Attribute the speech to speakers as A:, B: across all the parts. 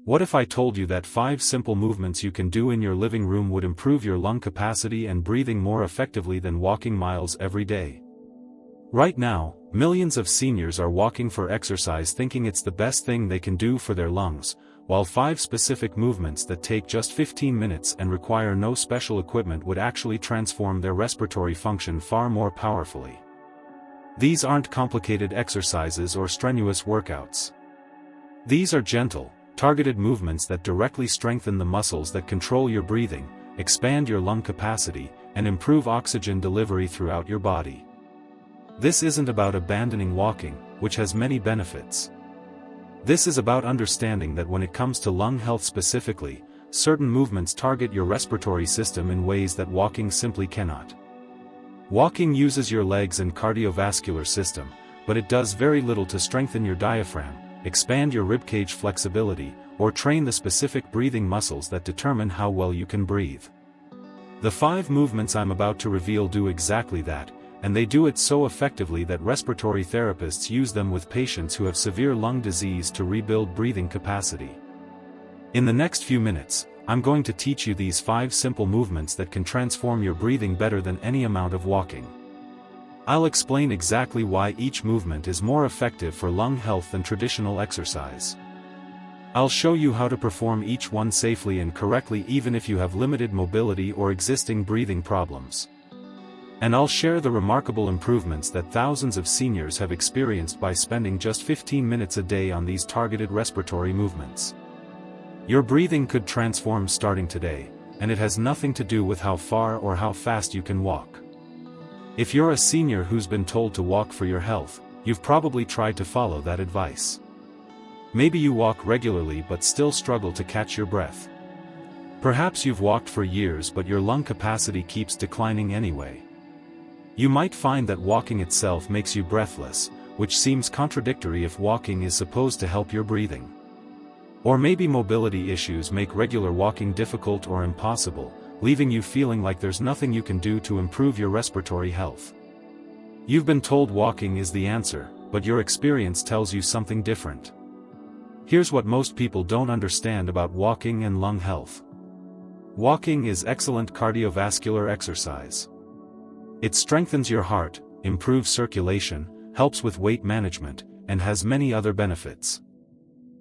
A: What if I told you that 5 simple movements you can do in your living room would improve your lung capacity and breathing more effectively than walking miles every day? Right now, millions of seniors are walking for exercise thinking it's the best thing they can do for their lungs, while 5 specific movements that take just 15 minutes and require no special equipment would actually transform their respiratory function far more powerfully. These aren't complicated exercises or strenuous workouts. These are gentle, targeted movements that directly strengthen the muscles that control your breathing, expand your lung capacity, and improve oxygen delivery throughout your body. This isn't about abandoning walking, which has many benefits. This is about understanding that when it comes to lung health specifically, certain movements target your respiratory system in ways that walking simply cannot. Walking uses your legs and cardiovascular system, but it does very little to strengthen your diaphragm, expand your ribcage flexibility, or train the specific breathing muscles that determine how well you can breathe. The 5 movements I'm about to reveal do exactly that, and they do it so effectively that respiratory therapists use them with patients who have severe lung disease to rebuild breathing capacity. In the next few minutes, I'm going to teach you these 5 simple movements that can transform your breathing better than any amount of walking. I'll explain exactly why each movement is more effective for lung health than traditional exercise. I'll show you how to perform each one safely and correctly even if you have limited mobility or existing breathing problems. And I'll share the remarkable improvements that thousands of seniors have experienced by spending just 15 minutes a day on these targeted respiratory movements. Your breathing could transform starting today, and it has nothing to do with how far or how fast you can walk. If you're a senior who's been told to walk for your health, you've probably tried to follow that advice. Maybe you walk regularly but still struggle to catch your breath. Perhaps you've walked for years but your lung capacity keeps declining anyway. You might find that walking itself makes you breathless, which seems contradictory if walking is supposed to help your breathing. Or maybe mobility issues make regular walking difficult or impossible, leaving you feeling like there's nothing you can do to improve your respiratory health. You've been told walking is the answer, but your experience tells you something different. Here's what most people don't understand about walking and lung health. Walking is excellent cardiovascular exercise. It strengthens your heart, improves circulation, helps with weight management, and has many other benefits.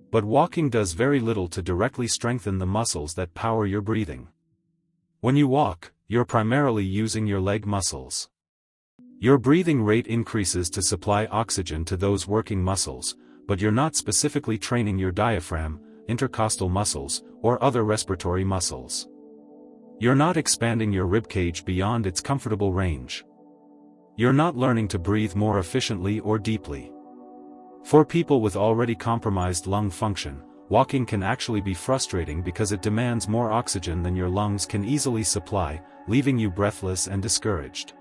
A: But walking does very little to directly strengthen the muscles that power your breathing. When you walk, you're primarily using your leg muscles. Your breathing rate increases to supply oxygen to those working muscles, but you're not specifically training your diaphragm, intercostal muscles, or other respiratory muscles. You're not expanding your ribcage beyond its comfortable range. You're not learning to breathe more efficiently or deeply. For people with already compromised lung function, walking can actually be frustrating because it demands more oxygen than your lungs can easily supply, leaving you breathless and discouraged.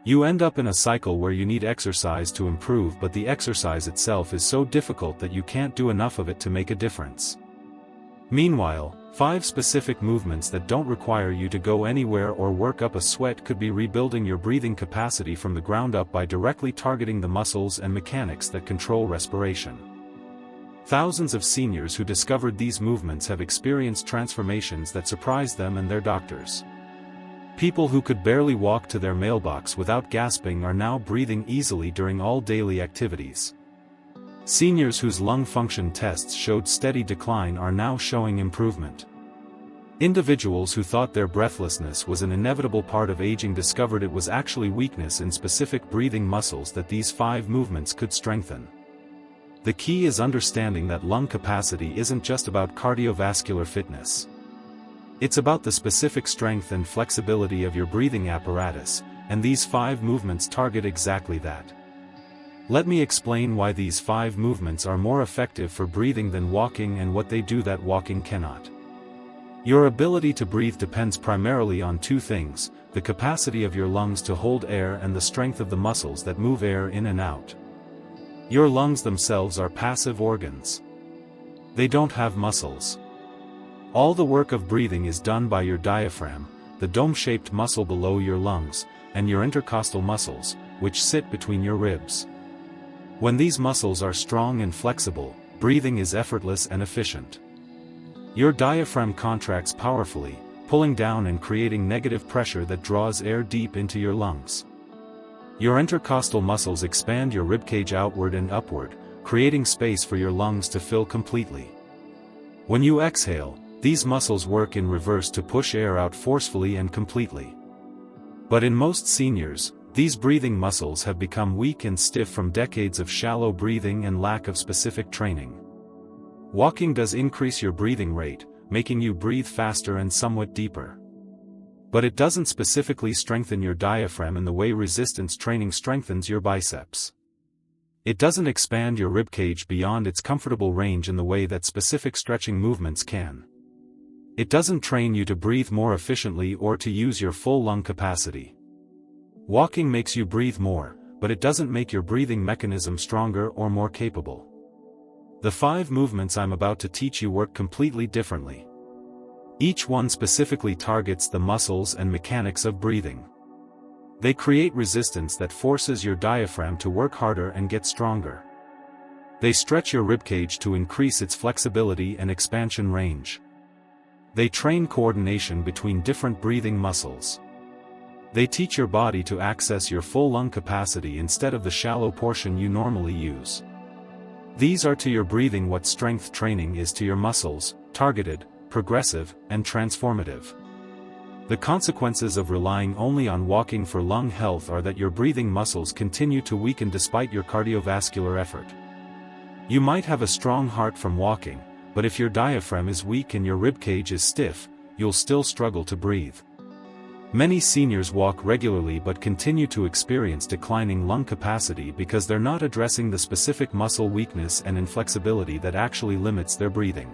A: You end up in a cycle where you need exercise to improve, but the exercise itself is so difficult that you can't do enough of it to make a difference. Meanwhile, 5 specific movements that don't require you to go anywhere or work up a sweat could be rebuilding your breathing capacity from the ground up by directly targeting the muscles and mechanics that control respiration. Thousands of seniors who discovered these movements have experienced transformations that surprise them and their doctors. People who could barely walk to their mailbox without gasping are now breathing easily during all daily activities. Seniors whose lung function tests showed steady decline are now showing improvement. Individuals who thought their breathlessness was an inevitable part of aging discovered it was actually weakness in specific breathing muscles that these 5 movements could strengthen. The key is understanding that lung capacity isn't just about cardiovascular fitness. It's about the specific strength and flexibility of your breathing apparatus, and these 5 movements target exactly that. Let me explain why these 5 movements are more effective for breathing than walking and what they do that walking cannot. Your ability to breathe depends primarily on 2 things: the capacity of your lungs to hold air and the strength of the muscles that move air in and out. Your lungs themselves are passive organs. They don't have muscles. All the work of breathing is done by your diaphragm, the dome-shaped muscle below your lungs, and your intercostal muscles, which sit between your ribs. When these muscles are strong and flexible, breathing is effortless and efficient. Your diaphragm contracts powerfully, pulling down and creating negative pressure that draws air deep into your lungs. Your intercostal muscles expand your ribcage outward and upward, creating space for your lungs to fill completely. When you exhale, these muscles work in reverse to push air out forcefully and completely. But in most seniors, these breathing muscles have become weak and stiff from decades of shallow breathing and lack of specific training. Walking does increase your breathing rate, making you breathe faster and somewhat deeper. But it doesn't specifically strengthen your diaphragm in the way resistance training strengthens your biceps. It doesn't expand your ribcage beyond its comfortable range in the way that specific stretching movements can. It doesn't train you to breathe more efficiently or to use your full lung capacity. Walking makes you breathe more, but it doesn't make your breathing mechanism stronger or more capable. The 5 movements I'm about to teach you work completely differently. Each one specifically targets the muscles and mechanics of breathing. They create resistance that forces your diaphragm to work harder and get stronger. They stretch your ribcage to increase its flexibility and expansion range. They train coordination between different breathing muscles. They teach your body to access your full lung capacity instead of the shallow portion you normally use. These are to your breathing what strength training is to your muscles: targeted, progressive, and transformative. The consequences of relying only on walking for lung health are that your breathing muscles continue to weaken despite your cardiovascular effort. You might have a strong heart from walking, but if your diaphragm is weak and your ribcage is stiff, you'll still struggle to breathe. Many seniors walk regularly but continue to experience declining lung capacity because they're not addressing the specific muscle weakness and inflexibility that actually limits their breathing.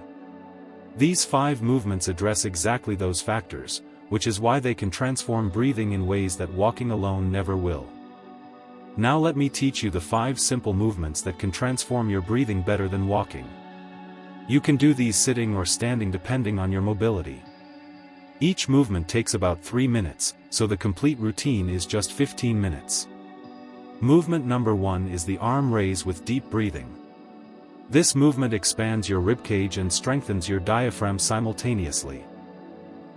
A: These 5 movements address exactly those factors, which is why they can transform breathing in ways that walking alone never will. Now let me teach you the 5 simple movements that can transform your breathing better than walking. You can do these sitting or standing depending on your mobility. Each movement takes about 3 minutes, so the complete routine is just 15 minutes. Movement number 1 is the arm raise with deep breathing. This movement expands your ribcage and strengthens your diaphragm simultaneously.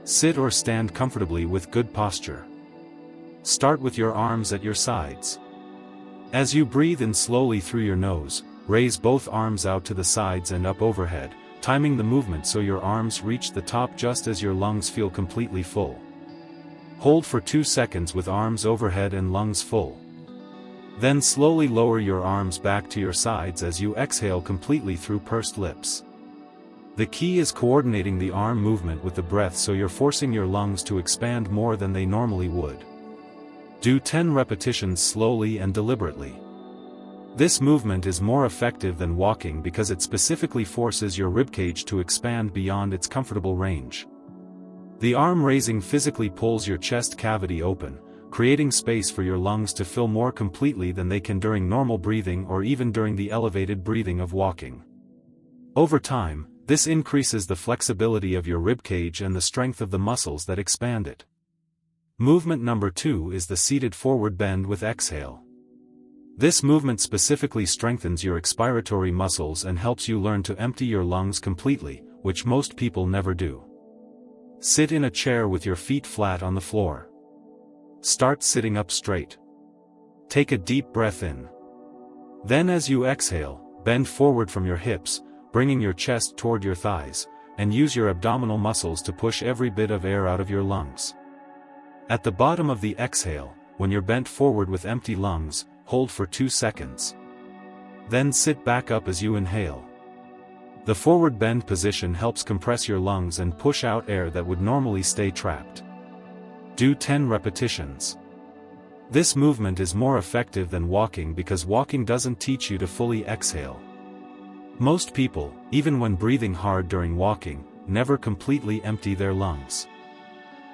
A: Sit or stand comfortably with good posture. Start with your arms at your sides. As you breathe in slowly through your nose, raise both arms out to the sides and up overhead, timing the movement so your arms reach the top just as your lungs feel completely full. Hold for 2 seconds with arms overhead and lungs full. Then slowly lower your arms back to your sides as you exhale completely through pursed lips. The key is coordinating the arm movement with the breath so you're forcing your lungs to expand more than they normally would. Do 10 repetitions slowly and deliberately. This movement is more effective than walking because it specifically forces your ribcage to expand beyond its comfortable range. The arm raising physically pulls your chest cavity open, creating space for your lungs to fill more completely than they can during normal breathing or even during the elevated breathing of walking. Over time, this increases the flexibility of your ribcage and the strength of the muscles that expand it. Movement number 2 is the seated forward bend with exhale. This movement specifically strengthens your expiratory muscles and helps you learn to empty your lungs completely, which most people never do. Sit in a chair with your feet flat on the floor. Start sitting up straight. Take a deep breath in. Then as you exhale, bend forward from your hips, bringing your chest toward your thighs, and use your abdominal muscles to push every bit of air out of your lungs. At the bottom of the exhale, when you're bent forward with empty lungs, hold for 2 seconds. Then sit back up as you inhale. The forward bend position helps compress your lungs and push out air that would normally stay trapped. Do 10 repetitions. This movement is more effective than walking because walking doesn't teach you to fully exhale. Most people, even when breathing hard during walking, never completely empty their lungs.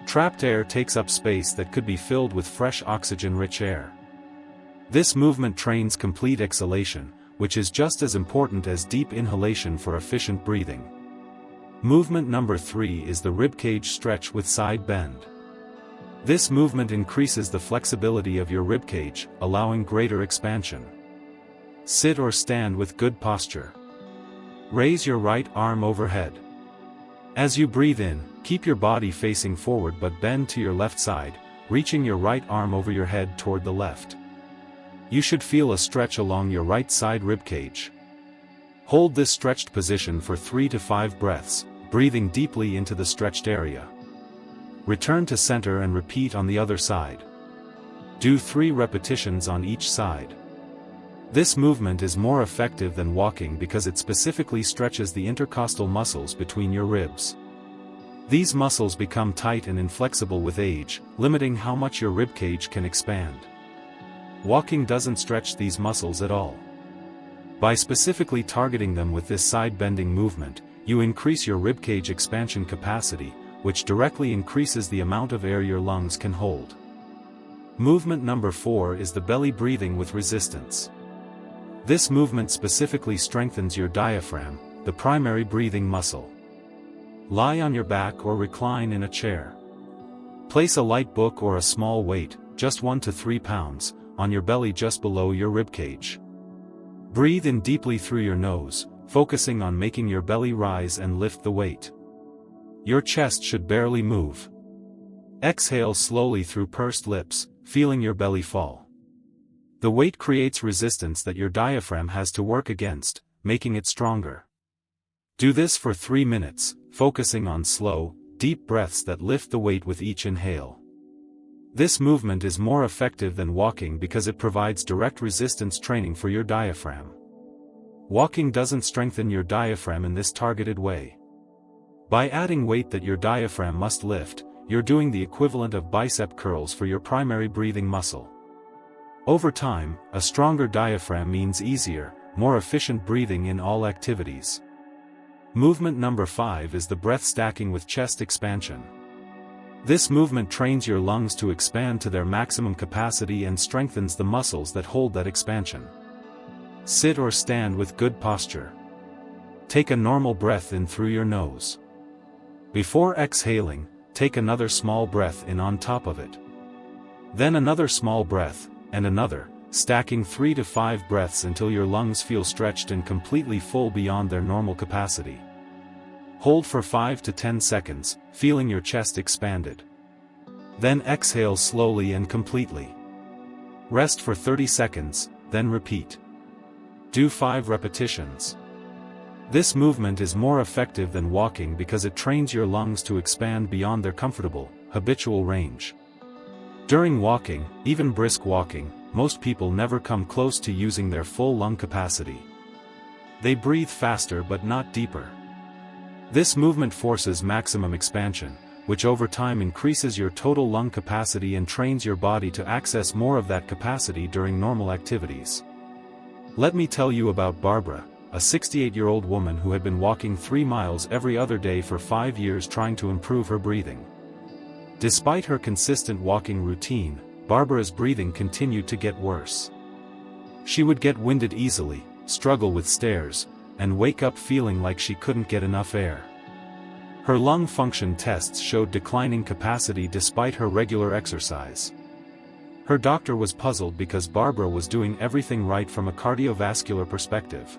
A: Trapped air takes up space that could be filled with fresh oxygen-rich air. This movement trains complete exhalation, which is just as important as deep inhalation for efficient breathing. Movement number 3 is the ribcage stretch with side bend. This movement increases the flexibility of your ribcage, allowing greater expansion. Sit or stand with good posture. Raise your right arm overhead. As you breathe in, keep your body facing forward but bend to your left side, reaching your right arm over your head toward the left. You should feel a stretch along your right side ribcage. Hold this stretched position for 3 to 5 breaths, breathing deeply into the stretched area. Return to center and repeat on the other side. Do 3 repetitions on each side. This movement is more effective than walking because it specifically stretches the intercostal muscles between your ribs. These muscles become tight and inflexible with age, limiting how much your ribcage can expand. Walking doesn't stretch these muscles at all. By specifically targeting them with this side-bending movement, you increase your ribcage expansion capacity, which directly increases the amount of air your lungs can hold. Movement number 4 is the belly breathing with resistance. This movement specifically strengthens your diaphragm, the primary breathing muscle. Lie on your back or recline in a chair. Place a light book or a small weight, just 1 to 3 pounds, on your belly just below your ribcage. Breathe in deeply through your nose, focusing on making your belly rise and lift the weight. Your chest should barely move. Exhale slowly through pursed lips, feeling your belly fall. The weight creates resistance that your diaphragm has to work against, making it stronger. Do this for 3 minutes, focusing on slow, deep breaths that lift the weight with each inhale. This movement is more effective than walking because it provides direct resistance training for your diaphragm. Walking doesn't strengthen your diaphragm in this targeted way. By adding weight that your diaphragm must lift, you're doing the equivalent of bicep curls for your primary breathing muscle. Over time, a stronger diaphragm means easier, more efficient breathing in all activities. Movement number 5 is the breath stacking with chest expansion. This movement trains your lungs to expand to their maximum capacity and strengthens the muscles that hold that expansion. Sit or stand with good posture. Take a normal breath in through your nose. Before exhaling, take another small breath in on top of it. Then another small breath, and another, stacking 3 to 5 breaths until your lungs feel stretched and completely full beyond their normal capacity. Hold for 5 to 10 seconds, feeling your chest expanded. Then exhale slowly and completely. Rest for 30 seconds, then repeat. Do 5 repetitions. This movement is more effective than walking because it trains your lungs to expand beyond their comfortable, habitual range. During walking, even brisk walking, most people never come close to using their full lung capacity. They breathe faster but not deeper. This movement forces maximum expansion, which over time increases your total lung capacity and trains your body to access more of that capacity during normal activities. Let me tell you about Barbara, a 68-year-old woman who had been walking 3 miles every other day for 5 years trying to improve her breathing. Despite her consistent walking routine, Barbara's breathing continued to get worse. She would get winded easily, struggle with stairs, and wake up feeling like she couldn't get enough air. Her lung function tests showed declining capacity despite her regular exercise. Her doctor was puzzled because Barbara was doing everything right from a cardiovascular perspective.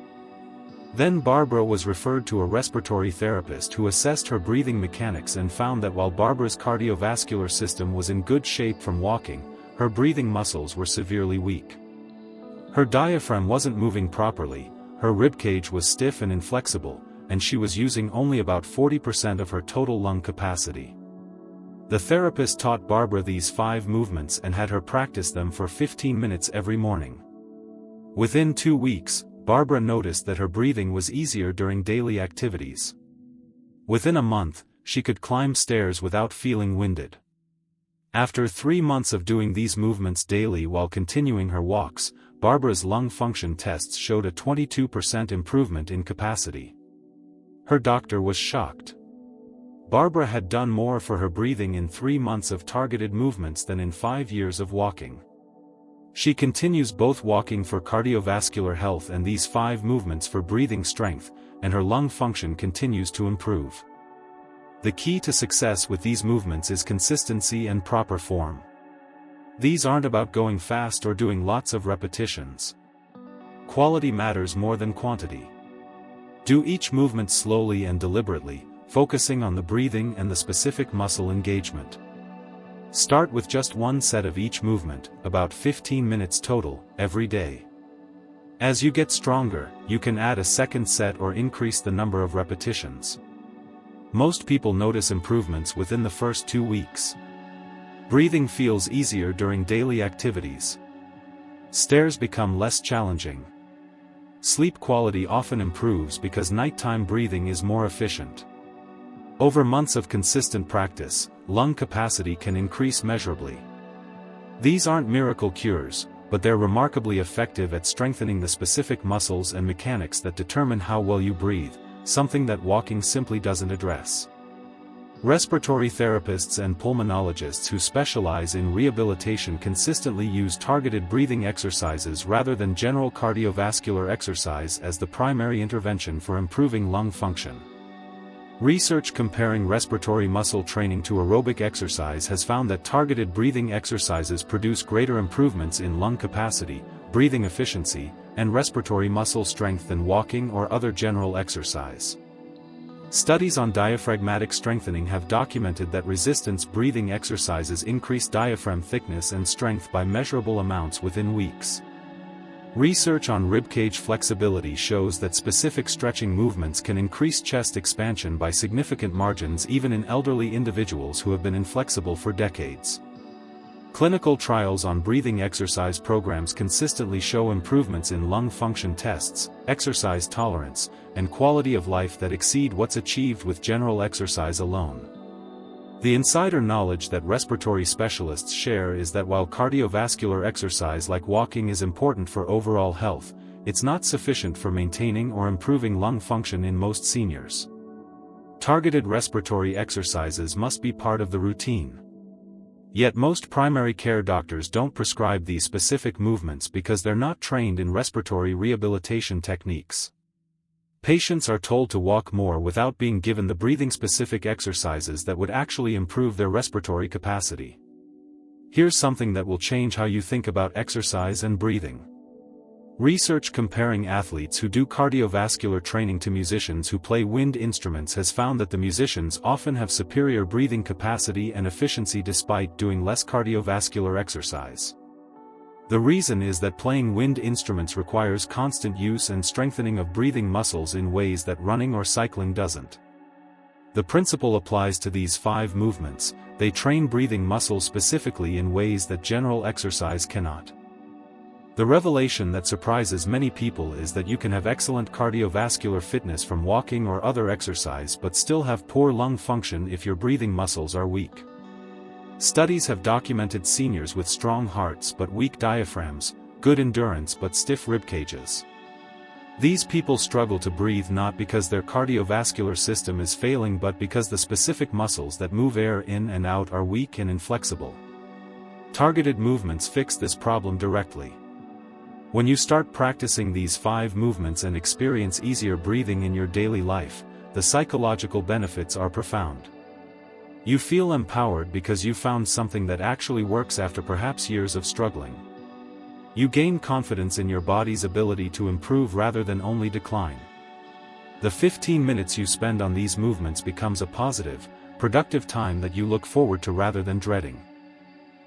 A: Then Barbara was referred to a respiratory therapist who assessed her breathing mechanics and found that while Barbara's cardiovascular system was in good shape from walking, her breathing muscles were severely weak. Her diaphragm wasn't moving properly, her ribcage was stiff and inflexible, and she was using only about 40% of her total lung capacity. The therapist taught Barbara these 5 movements and had her practice them for 15 minutes every morning. Within 2 weeks, Barbara noticed that her breathing was easier during daily activities. Within a month, she could climb stairs without feeling winded. After 3 months of doing these movements daily while continuing her walks, Barbara's lung function tests showed a 22% improvement in capacity. Her doctor was shocked. Barbara had done more for her breathing in 3 months of targeted movements than in 5 years of walking. She continues both walking for cardiovascular health and these 5 movements for breathing strength, and her lung function continues to improve. The key to success with these movements is consistency and proper form. These aren't about going fast or doing lots of repetitions. Quality matters more than quantity. Do each movement slowly and deliberately, focusing on the breathing and the specific muscle engagement. Start with just one set of each movement, about 15 minutes total, every day. As you get stronger, you can add a second set or increase the number of repetitions. Most people notice improvements within the first 2 weeks. Breathing feels easier during daily activities. Stairs become less challenging. Sleep quality often improves because nighttime breathing is more efficient. Over months of consistent practice, lung capacity can increase measurably. These aren't miracle cures, but they're remarkably effective at strengthening the specific muscles and mechanics that determine how well you breathe, something that walking simply doesn't address. Respiratory therapists and pulmonologists who specialize in rehabilitation consistently use targeted breathing exercises rather than general cardiovascular exercise as the primary intervention for improving lung function. Research comparing respiratory muscle training to aerobic exercise has found that targeted breathing exercises produce greater improvements in lung capacity, breathing efficiency, and respiratory muscle strength than walking or other general exercise. Studies on diaphragmatic strengthening have documented that resistance breathing exercises increase diaphragm thickness and strength by measurable amounts within weeks. Research on ribcage flexibility shows that specific stretching movements can increase chest expansion by significant margins even in elderly individuals who have been inflexible for decades. Clinical trials on breathing exercise programs consistently show improvements in lung function tests, exercise tolerance, and quality of life that exceed what's achieved with general exercise alone. The insider knowledge that respiratory specialists share is that while cardiovascular exercise like walking is important for overall health, it's not sufficient for maintaining or improving lung function in most seniors. Targeted respiratory exercises must be part of the routine. Yet most primary care doctors don't prescribe these specific movements because they're not trained in respiratory rehabilitation techniques. Patients are told to walk more without being given the breathing-specific exercises that would actually improve their respiratory capacity. Here's something that will change how you think about exercise and breathing. Research comparing athletes who do cardiovascular training to musicians who play wind instruments has found that the musicians often have superior breathing capacity and efficiency despite doing less cardiovascular exercise. The reason is that playing wind instruments requires constant use and strengthening of breathing muscles in ways that running or cycling doesn't. The principle applies to these 5 movements. They train breathing muscles specifically in ways that general exercise cannot. The revelation that surprises many people is that you can have excellent cardiovascular fitness from walking or other exercise but still have poor lung function if your breathing muscles are weak. Studies have documented seniors with strong hearts but weak diaphragms, good endurance but stiff ribcages. These people struggle to breathe not because their cardiovascular system is failing but because the specific muscles that move air in and out are weak and inflexible. Targeted movements fix this problem directly. When you start practicing these 5 movements and experience easier breathing in your daily life, the psychological benefits are profound. You feel empowered because you found something that actually works after perhaps years of struggling. You gain confidence in your body's ability to improve rather than only decline. The 15 minutes you spend on these movements becomes a positive, productive time that you look forward to rather than dreading.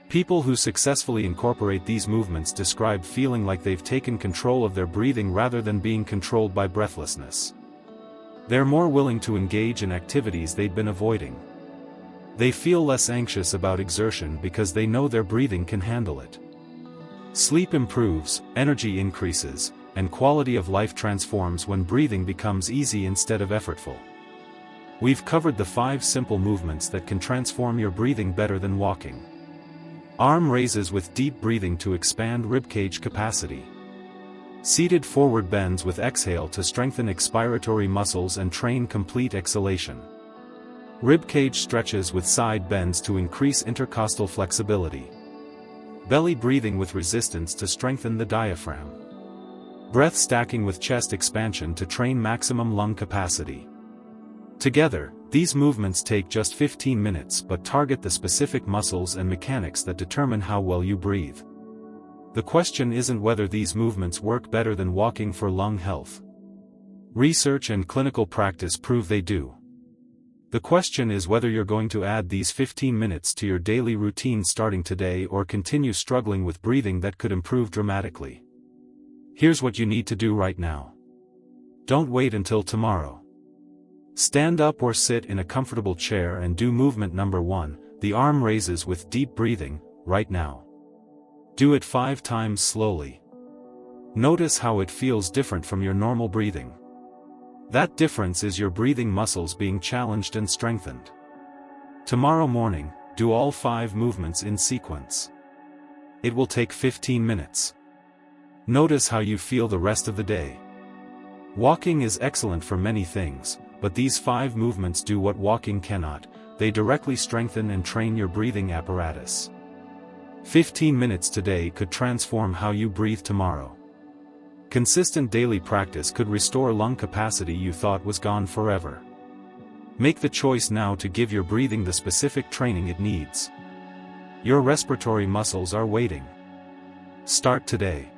A: People who successfully incorporate these movements describe feeling like they've taken control of their breathing rather than being controlled by breathlessness. They're more willing to engage in activities they'd been avoiding. They feel less anxious about exertion because they know their breathing can handle it. Sleep improves, energy increases, and quality of life transforms when breathing becomes easy instead of effortful. We've covered the 5 simple movements that can transform your breathing better than walking. Arm raises with deep breathing to expand ribcage capacity. Seated forward bends with exhale to strengthen expiratory muscles and train complete exhalation. Ribcage stretches with side bends to increase intercostal flexibility. Belly breathing with resistance to strengthen the diaphragm. Breath stacking with chest expansion to train maximum lung capacity. Together, these movements take just 15 minutes but target the specific muscles and mechanics that determine how well you breathe. The question isn't whether these movements work better than walking for lung health. Research and clinical practice prove they do. The question is whether you're going to add these 15 minutes to your daily routine starting today or continue struggling with breathing that could improve dramatically. Here's what you need to do right now. Don't wait until tomorrow. Stand up or sit in a comfortable chair and do movement number 1, the arm raises with deep breathing, right now. Do it 5 times slowly. Notice how it feels different from your normal breathing. That difference is your breathing muscles being challenged and strengthened. Tomorrow morning, do all 5 movements in sequence. It will take 15 minutes. Notice how you feel the rest of the day. Walking is excellent for many things, but these 5 movements do what walking cannot. They directly strengthen and train your breathing apparatus. 15 minutes today could transform how you breathe tomorrow. Consistent daily practice could restore lung capacity you thought was gone forever. Make the choice now to give your breathing the specific training it needs. Your respiratory muscles are waiting. Start today.